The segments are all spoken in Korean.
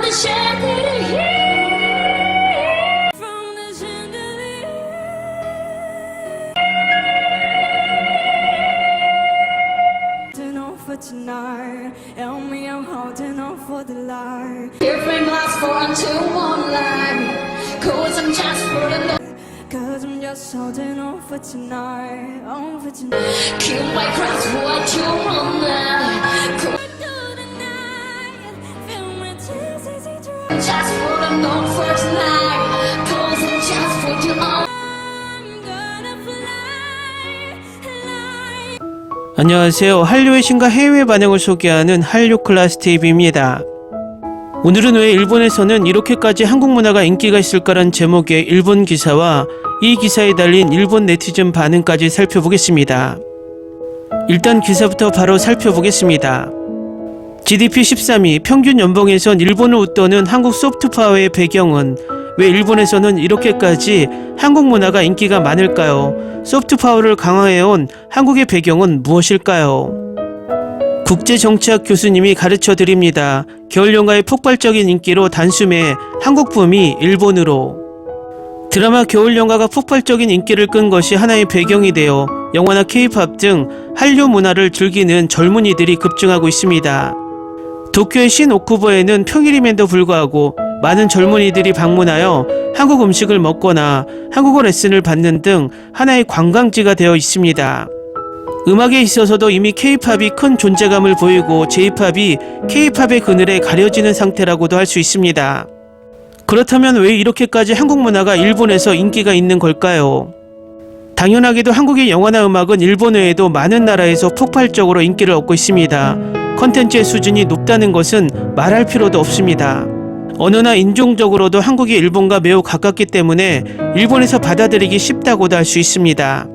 the chandelier. From the chandelier. Holding on for tonight. Help me, I'm holding on for the light. If we last for until moonlight. Cause I'm just holding on. Cause I'm just holding on for tonight. On for tonight. Kill my cross for what you want now. Just holding on for tonight. Cause I'm just for you all. I'm gonna fly. 안녕하세요. 한류의 신과 해외 반응을 소개하는 한류 클래스 TV입니다. 오늘은 왜 일본에서는 이렇게까지 한국 문화가 인기가 있을까란 제목의 일본 기사와 이 기사에 달린 일본 네티즌 반응까지 살펴보겠습니다. 일단 기사부터 바로 살펴보겠습니다. GDP 13위, 평균 연봉에선 일본을 웃도는 한국 소프트파워의 배경은 왜 일본에서는 이렇게까지 한국 문화가 인기가 많을까요? 소프트파워를 강화해온 한국의 배경은 무엇일까요? 국제정치학 교수님이 가르쳐 드립니다. 겨울연가의 폭발적인 인기로 단숨에 한국 붐이 일본으로. 드라마 겨울연가가 폭발적인 인기를 끈 것이 하나의 배경이 되어 영화나 K-팝 등 한류 문화를 즐기는 젊은이들이 급증하고 있습니다. 도쿄의 신오쿠보에는 평일임에도 불구하고 많은 젊은이들이 방문하여 한국 음식을 먹거나 한국어 레슨을 받는 등 하나의 관광지가 되어 있습니다. 음악에 있어서도 이미 K-팝이 큰 존재감을 보이고 J-팝이 K-팝의 그늘에 가려지는 상태라고도 할 수 있습니다. 그렇다면 왜 이렇게까지 한국 문화가 일본에서 인기가 있는 걸까요? 당연하게도 한국의 영화나 음악은 일본 외에도 많은 나라에서 폭발적으로 인기를 얻고 있습니다. 컨텐츠의 수준이 높다는 것은 말할 필요도 없습니다. 언어나 인종적으로도 한국이 일본과 매우 가깝기 때문에 일본에서 받아들이기 쉽다고도 할 수 있습니다.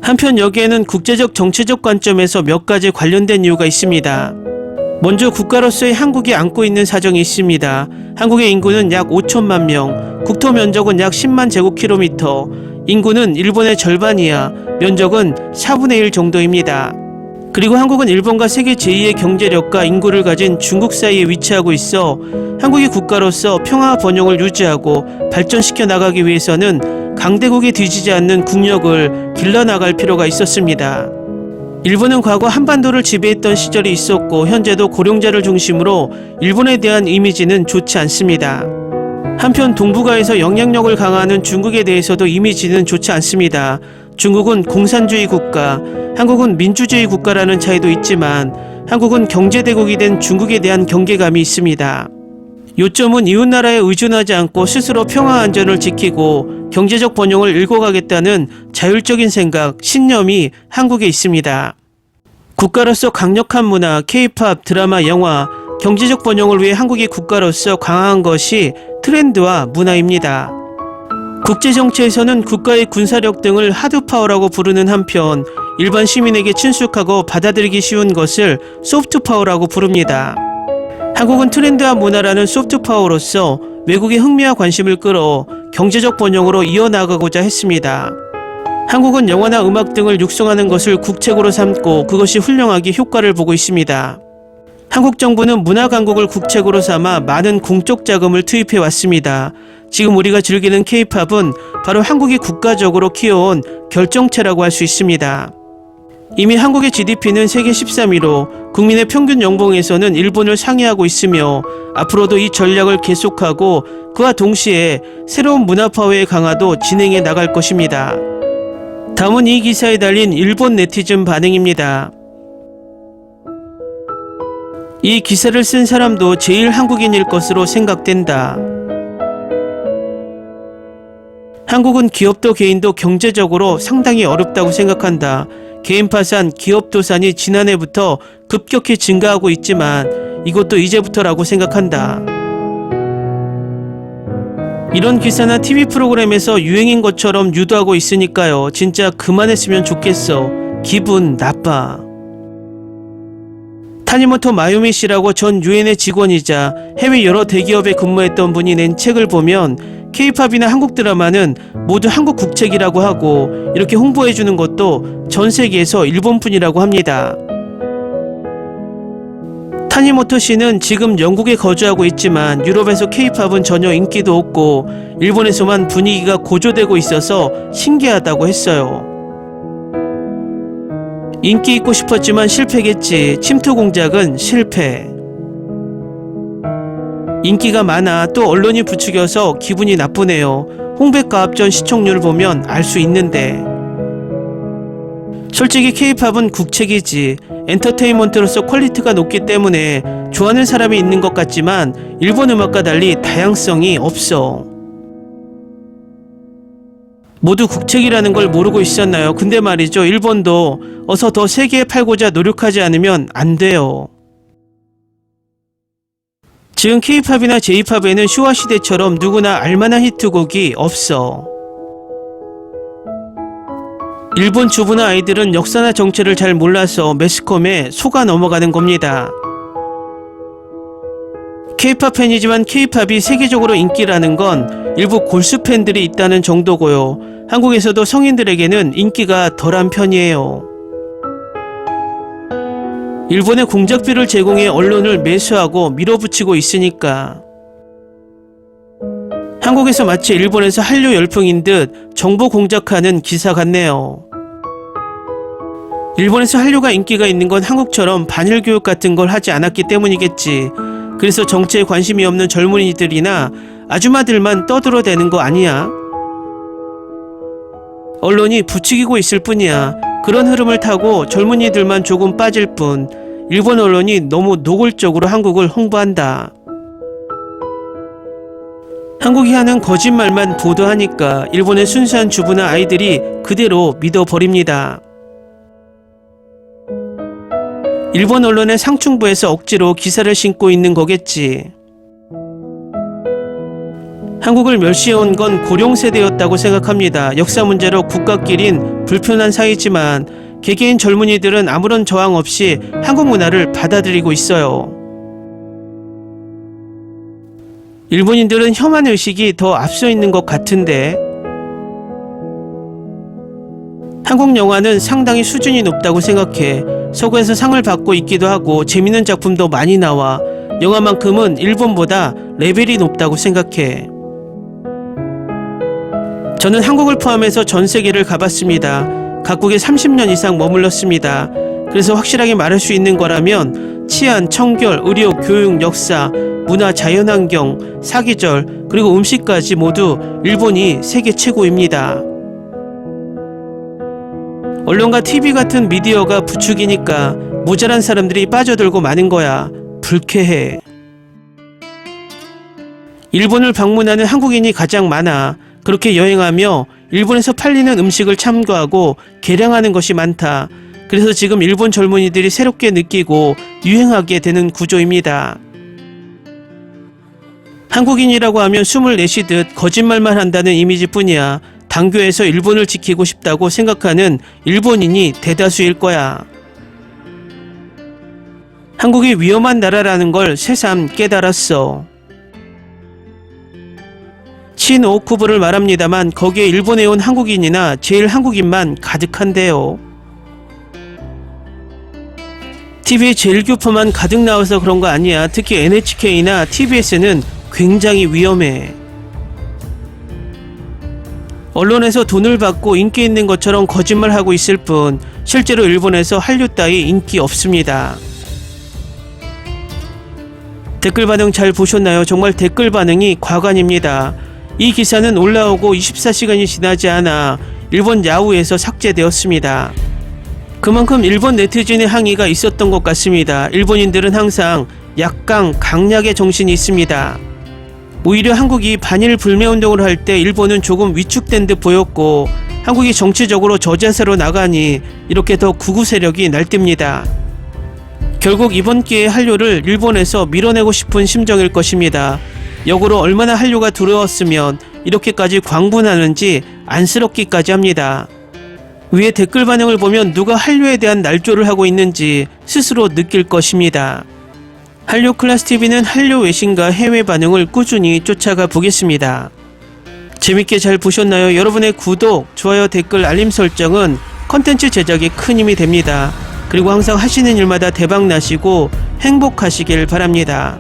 한편 여기에는 국제적 정치적 관점에서 몇 가지 관련된 이유가 있습니다. 먼저 국가로서의 한국이 안고 있는 사정이 있습니다. 한국의 인구는 약 5천만 명, 국토 면적은 약 10만 제곱킬로미터, 인구는 일본의 절반이야 면적은 4분의 1 정도입니다. 그리고 한국은 일본과 세계 제2의 경제력과 인구를 가진 중국 사이에 위치하고 있어 한국이 국가로서 평화 번영을 유지하고 발전시켜 나가기 위해서는 강대국에 뒤지지 않는 국력을 길러나갈 필요가 있었습니다. 일본은 과거 한반도를 지배했던 시절이 있었고 현재도 고령자를 중심으로 일본에 대한 이미지는 좋지 않습니다. 한편 동북아에서 영향력을 강화하는 중국에 대해서도 이미지는 좋지 않습니다. 중국은 공산주의 국가, 한국은 민주주의 국가라는 차이도 있지만 한국은 경제대국이 된 중국에 대한 경계감이 있습니다. 요점은 이웃나라에 의존하지 않고 스스로 평화 안전을 지키고 경제적 번영을 일궈가겠다는 자율적인 생각, 신념이 한국에 있습니다. 국가로서 강력한 문화, K-팝, 드라마, 영화, 경제적 번영을 위해 한국이 국가로서 강화한 것이 트렌드와 문화입니다. 국제정치에서는 국가의 군사력 등을 하드파워라고 부르는 한편 일반 시민에게 친숙하고 받아들이기 쉬운 것을 소프트파워라고 부릅니다. 한국은 트렌드와 문화라는 소프트파워로서 외국의 흥미와 관심을 끌어 경제적 번영으로 이어나가고자 했습니다. 한국은 영화나 음악 등을 육성하는 것을 국책으로 삼고 그것이 훌륭하게 효과를 보고 있습니다. 한국 정부는 문화 강국을 국책으로 삼아 많은 공적 자금을 투입해 왔습니다. 지금 우리가 즐기는 K-팝은 바로 한국이 국가적으로 키워온 결정체라고 할 수 있습니다. 이미 한국의 GDP는 세계 13위로 국민의 평균 연봉에서는 일본을 상회하고 있으며 앞으로도 이 전략을 계속하고 그와 동시에 새로운 문화 파워의 강화도 진행해 나갈 것입니다. 다음은 이 기사에 달린 일본 네티즌 반응입니다. 이 기사를 쓴 사람도 제일 한국인일 것으로 생각된다. 한국은 기업도 개인도 경제적으로 상당히 어렵다고 생각한다. 개인 파산, 기업 도산이 지난해부터 급격히 증가하고 있지만 이것도 이제부터라고 생각한다. 이런 기사나 TV 프로그램에서 유행인 것처럼 유도하고 있으니까요. 진짜 그만했으면 좋겠어. 기분 나빠. 타니모토 마요미 씨라고 전 유엔의 직원이자 해외 여러 대기업에 근무했던 분이 낸 책을 보면 K-팝이나 한국 드라마는 모두 한국 국책이라고 하고 이렇게 홍보해주는 것도 전 세계에서 일본뿐이라고 합니다. 타니모토 씨는 지금 영국에 거주하고 있지만 유럽에서 K-팝은 전혀 인기도 없고 일본에서만 분위기가 고조되고 있어서 신기하다고 했어요. 인기 있고 싶었지만 실패겠지. 침투 공작은 실패. 인기가 많아 또 언론이 부추겨서 기분이 나쁘네요. 홍백가합전 시청률 보면 알 수 있는데. 솔직히 K-팝은 국책이지. 엔터테인먼트로서 퀄리티가 높기 때문에 좋아하는 사람이 있는 것 같지만 일본 음악과 달리 다양성이 없어. 모두 국책이라는 걸 모르고 있었나요? 근데 말이죠. 일본도 어서 더 세계에 팔고자 노력하지 않으면 안 돼요. 지금 K-팝이나 J-팝에는 슈와 시대처럼 누구나 알만한 히트곡이 없어. 일본 주부나 아이들은 역사나 정체를 잘 몰라서 매스컴에 속아 넘어가는 겁니다. K-팝 팬이지만 K-팝이 세계적으로 인기라는 건 일부 골수 팬들이 있다는 정도고요. 한국에서도 성인들에게는 인기가 덜한 편이에요. 일본의 공작비를 제공해 언론을 매수하고 밀어붙이고 있으니까. 한국에서 마치 일본에서 한류 열풍인 듯 정보 공작하는 기사 같네요. 일본에서 한류가 인기가 있는 건 한국처럼 반일 교육 같은 걸 하지 않았기 때문이겠지. 그래서 정치에 관심이 없는 젊은이들이나 아줌마들만 떠들어대는 거 아니야? 언론이 부추기고 있을 뿐이야. 그런 흐름을 타고 젊은이들만 조금 빠질 뿐. 일본 언론이 너무 노골적으로 한국을 홍보한다. 한국이 하는 거짓말만 보도하니까 일본의 순수한 주부나 아이들이 그대로 믿어버립니다. 일본 언론의 상층부에서 억지로 기사를 신고 있는 거겠지. 한국을 멸시해온 건 고령세대였다고 생각합니다. 역사 문제로 국가끼린 불편한 사이지만 개개인 젊은이들은 아무런 저항 없이 한국 문화를 받아들이고 있어요. 일본인들은 혐한 의식이 더 앞서 있는 것 같은데. 한국 영화는 상당히 수준이 높다고 생각해. 서구에서 상을 받고 있기도 하고 재밌는 작품도 많이 나와. 영화만큼은 일본보다 레벨이 높다고 생각해. 저는 한국을 포함해서 전 세계를 가봤습니다. 각국에 30년 이상 머물렀습니다. 그래서 확실하게 말할 수 있는 거라면 치안, 청결, 의료, 교육, 역사, 문화, 자연환경, 사계절, 그리고 음식까지 모두 일본이 세계 최고입니다. 언론과 TV 같은 미디어가 부추기니까 모자란 사람들이 빠져들고 마는 거야. 불쾌해. 일본을 방문하는 한국인이 가장 많아. 그렇게 여행하며 일본에서 팔리는 음식을 참고하고 개량하는 것이 많다. 그래서 지금 일본 젊은이들이 새롭게 느끼고 유행하게 되는 구조입니다. 한국인이라고 하면 숨을 내쉬듯 거짓말만 한다는 이미지뿐이야. 당교에서 일본을 지키고 싶다고 생각하는 일본인이 대다수일 거야. 한국이 위험한 나라라는 걸 새삼 깨달았어. 친오쿠보를 말합니다만 거기에 일본에 온 한국인이나 제일 한국인만 가득한데요. TV에 제일 교포만 가득 나와서 그런 거 아니야. 특히 NHK나 TBS는 굉장히 위험해. 언론에서 돈을 받고 인기 있는 것처럼 거짓말하고 있을 뿐 실제로 일본에서 한류 따위 인기 없습니다. 댓글 반응 잘 보셨나요? 정말 댓글 반응이 과관입니다. 이 기사는 올라오고 24시간이 지나지 않아 일본 야후에서 삭제되었습니다. 그만큼 일본 네티즌의 항의가 있었던 것 같습니다. 일본인들은 항상 약강, 강약의 정신이 있습니다. 오히려 한국이 반일 불매운동을 할 때 일본은 조금 위축된 듯 보였고 한국이 정치적으로 저자세로 나가니 이렇게 더 극우 세력이 날뛰입니다. 결국 이번 기회에 한류를 일본에서 밀어내고 싶은 심정일 것입니다. 역으로 얼마나 한류가 두려웠으면 이렇게까지 광분하는지 안쓰럽기까지 합니다. 위에 댓글 반응을 보면 누가 한류에 대한 날조를 하고 있는지 스스로 느낄 것입니다. 한류 클래스TV는 한류 외신과 해외 반응을 꾸준히 쫓아가 보겠습니다. 재밌게 잘 보셨나요? 여러분의 구독, 좋아요, 댓글, 알림 설정은 컨텐츠 제작에 큰 힘이 됩니다. 그리고 항상 하시는 일마다 대박 나시고 행복하시길 바랍니다.